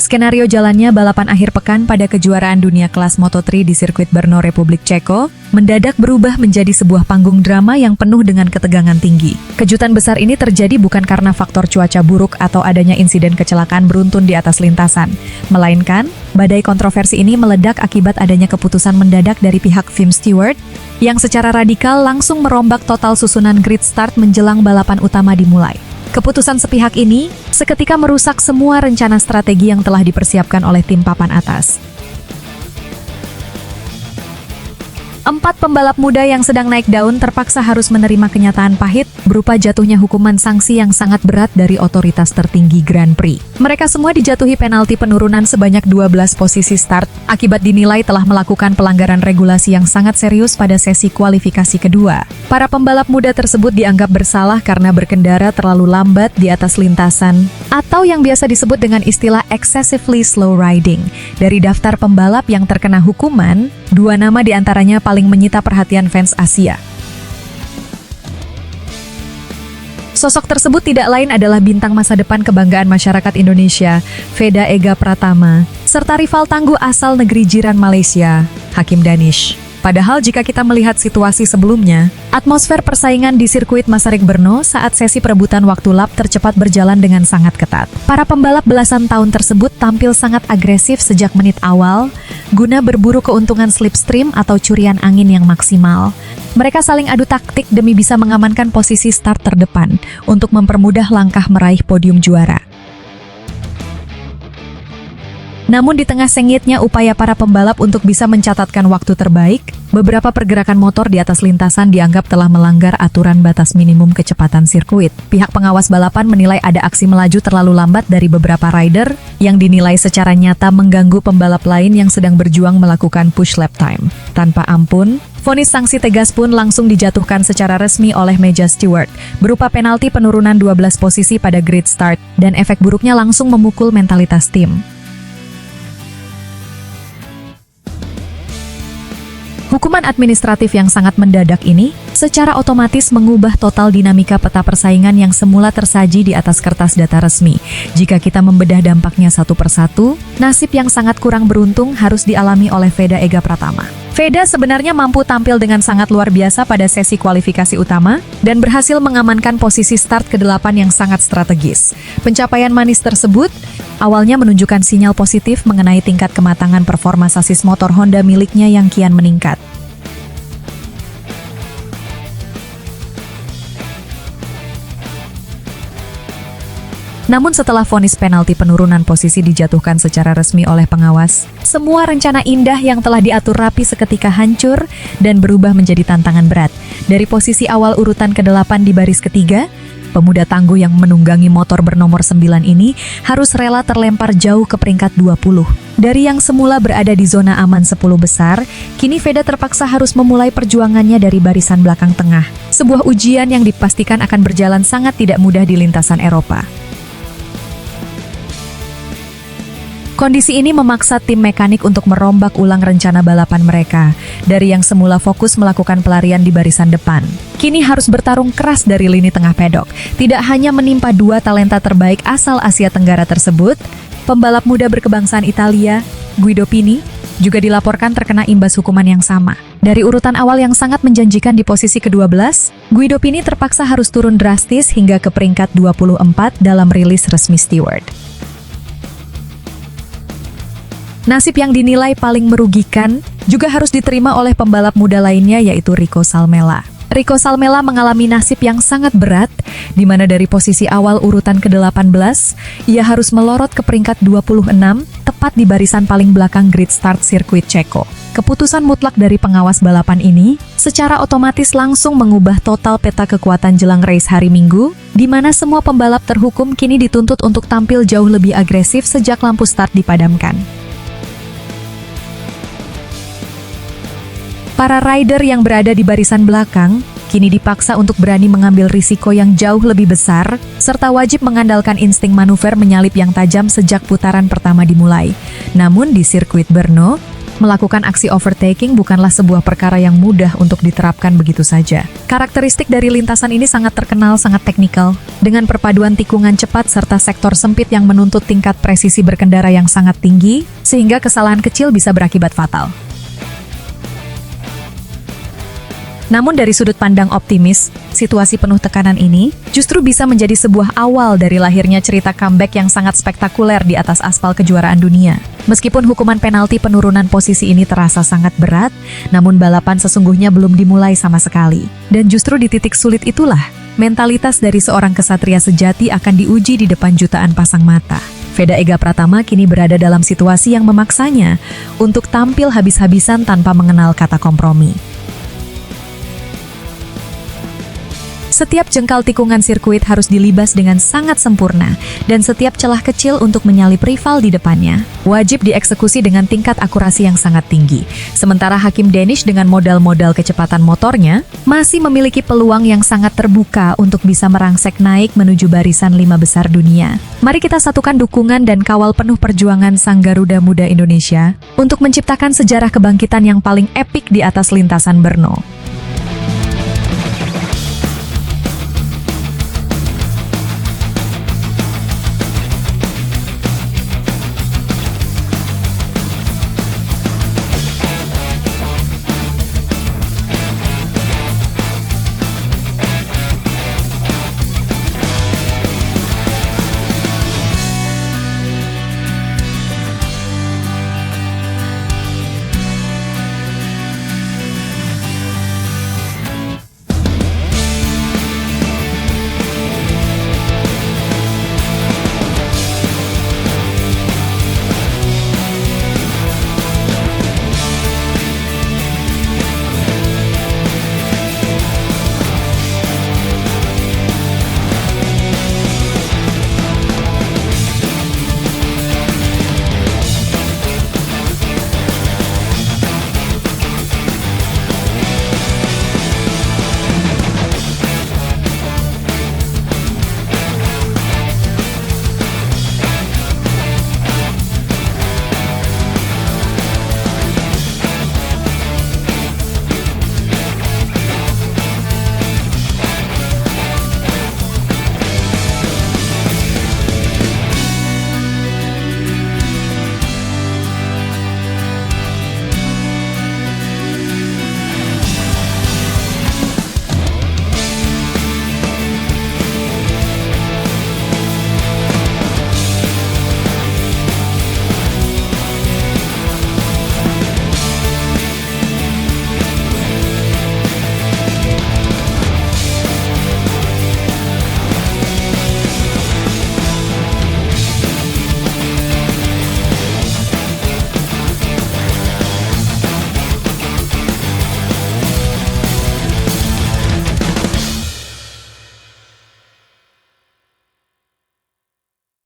Skenario jalannya balapan akhir pekan pada kejuaraan dunia kelas Moto3 di sirkuit Brno, Republik Ceko, mendadak berubah menjadi sebuah panggung drama yang penuh dengan ketegangan tinggi. Kejutan besar ini terjadi bukan karena faktor cuaca buruk atau adanya insiden kecelakaan beruntun di atas lintasan, melainkan badai kontroversi ini meledak akibat adanya keputusan mendadak dari pihak Team Stewart yang secara radikal langsung merombak total susunan grid start menjelang balapan utama dimulai. Keputusan sepihak ini seketika merusak semua rencana strategi yang telah dipersiapkan oleh tim papan atas. 4 pembalap muda yang sedang naik daun terpaksa harus menerima kenyataan pahit berupa jatuhnya hukuman sanksi yang sangat berat dari otoritas tertinggi Grand Prix. Mereka semua dijatuhi penalti penurunan sebanyak 12 posisi start akibat dinilai telah melakukan pelanggaran regulasi yang sangat serius pada sesi kualifikasi kedua. Para pembalap muda tersebut dianggap bersalah karena berkendara terlalu lambat di atas lintasan atau yang biasa disebut dengan istilah excessively slow riding. Dari daftar pembalap yang terkena hukuman, 2 nama diantaranya paling menyita perhatian fans Asia. Sosok tersebut tidak lain adalah bintang masa depan kebanggaan masyarakat Indonesia, Veda Ega Pratama, serta rival tangguh asal negeri jiran Malaysia, Hakim Danish. Padahal jika kita melihat situasi sebelumnya, atmosfer persaingan di sirkuit Masaryk Brno saat sesi perebutan waktu lap tercepat berjalan dengan sangat ketat. Para pembalap belasan tahun tersebut tampil sangat agresif sejak menit awal, guna berburu keuntungan slipstream atau curian angin yang maksimal. Mereka saling adu taktik demi bisa mengamankan posisi start terdepan untuk mempermudah langkah meraih podium juara. Namun di tengah sengitnya upaya para pembalap untuk bisa mencatatkan waktu terbaik, beberapa pergerakan motor di atas lintasan dianggap telah melanggar aturan batas minimum kecepatan sirkuit. Pihak pengawas balapan menilai ada aksi melaju terlalu lambat dari beberapa rider yang dinilai secara nyata mengganggu pembalap lain yang sedang berjuang melakukan push lap time. Tanpa ampun, vonis sanksi tegas pun langsung dijatuhkan secara resmi oleh meja steward, berupa penalti penurunan 12 posisi pada grid start, dan efek buruknya langsung memukul mentalitas tim. Hukuman administratif yang sangat mendadak ini secara otomatis mengubah total dinamika peta persaingan yang semula tersaji di atas kertas data resmi. Jika kita membedah dampaknya satu persatu, nasib yang sangat kurang beruntung harus dialami oleh Veda Ega Pratama. Veda sebenarnya mampu tampil dengan sangat luar biasa pada sesi kualifikasi utama dan berhasil mengamankan posisi start ke-8 yang sangat strategis. Pencapaian manis tersebut awalnya menunjukkan sinyal positif mengenai tingkat kematangan performa sasis motor Honda miliknya yang kian meningkat. Namun setelah vonis penalti penurunan posisi dijatuhkan secara resmi oleh pengawas, semua rencana indah yang telah diatur rapi seketika hancur dan berubah menjadi tantangan berat. Dari posisi awal urutan ke-8 di baris ketiga, pemuda tangguh yang menunggangi motor bernomor 9 ini harus rela terlempar jauh ke peringkat 20. Dari yang semula berada di zona aman 10 besar, kini Veda terpaksa harus memulai perjuangannya dari barisan belakang tengah. Sebuah ujian yang dipastikan akan berjalan sangat tidak mudah di lintasan Eropa. Kondisi ini memaksa tim mekanik untuk merombak ulang rencana balapan mereka. Dari yang semula fokus melakukan pelarian di barisan depan, kini harus bertarung keras dari lini tengah pedok. Tidak hanya menimpa 2 talenta terbaik asal Asia Tenggara tersebut, pembalap muda berkebangsaan Italia, Guido Pini, juga dilaporkan terkena imbas hukuman yang sama. Dari urutan awal yang sangat menjanjikan di posisi ke-12, Guido Pini terpaksa harus turun drastis hingga ke peringkat 24 dalam rilis resmi steward. Nasib yang dinilai paling merugikan juga harus diterima oleh pembalap muda lainnya yaitu Rico Salmela. Rico Salmela mengalami nasib yang sangat berat, di mana dari posisi awal urutan ke-18, ia harus melorot ke peringkat 26, tepat di barisan paling belakang grid start sirkuit Ceko. Keputusan mutlak dari pengawas balapan ini secara otomatis langsung mengubah total peta kekuatan jelang race hari Minggu, di mana semua pembalap terhukum kini dituntut untuk tampil jauh lebih agresif sejak lampu start dipadamkan. Para rider yang berada di barisan belakang kini dipaksa untuk berani mengambil risiko yang jauh lebih besar, serta wajib mengandalkan insting manuver menyalip yang tajam sejak putaran pertama dimulai. Namun di sirkuit Brno, Melakukan aksi overtaking bukanlah sebuah perkara yang mudah untuk diterapkan begitu saja. Karakteristik dari lintasan ini sangat terkenal, sangat teknikal, dengan perpaduan tikungan cepat serta sektor sempit yang menuntut tingkat presisi berkendara yang sangat tinggi, sehingga kesalahan kecil bisa berakibat fatal. Namun dari sudut pandang optimis, situasi penuh tekanan ini justru bisa menjadi sebuah awal dari lahirnya cerita comeback yang sangat spektakuler di atas aspal kejuaraan dunia. Meskipun hukuman penalti penurunan posisi ini terasa sangat berat, namun balapan sesungguhnya belum dimulai sama sekali. Dan justru di titik sulit itulah, mentalitas dari seorang kesatria sejati akan diuji di depan jutaan pasang mata. Veda Ega Pratama kini berada dalam situasi yang memaksanya untuk tampil habis-habisan tanpa mengenal kata kompromi. Setiap jengkal tikungan sirkuit harus dilibas dengan sangat sempurna, dan setiap celah kecil untuk menyalip rival di depannya wajib dieksekusi dengan tingkat akurasi yang sangat tinggi. Sementara Hakim Danish dengan modal-modal kecepatan motornya masih memiliki peluang yang sangat terbuka untuk bisa merangsek naik menuju barisan 5 besar dunia. Mari kita satukan dukungan dan kawal penuh perjuangan Sang Garuda Muda Indonesia untuk menciptakan sejarah kebangkitan yang paling epik di atas lintasan Brno.